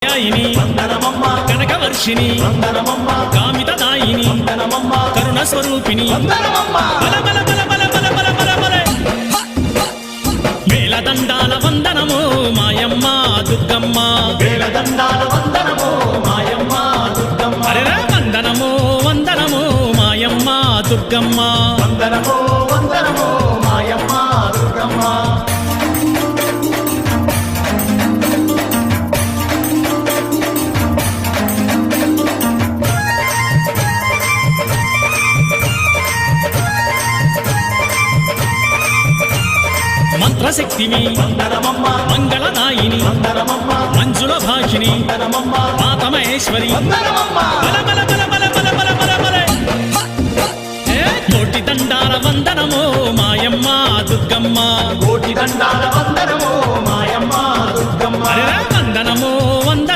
కాత్యాయిని కనకవర్షిణి కామితదాయిని కరుణ స్వరూపిణి వేలదండాల వందనము మాయమ్మ దుర్గమ్మ వందనము వందనము మాయమ్మ దుర్గమ్మ మంత్రశక్తిని మంగళదాయిని మంజుల భాషిని మాతమహేశ్వరి కోటి దండాల వందనమో మాయమ్మ దుర్గమ్మ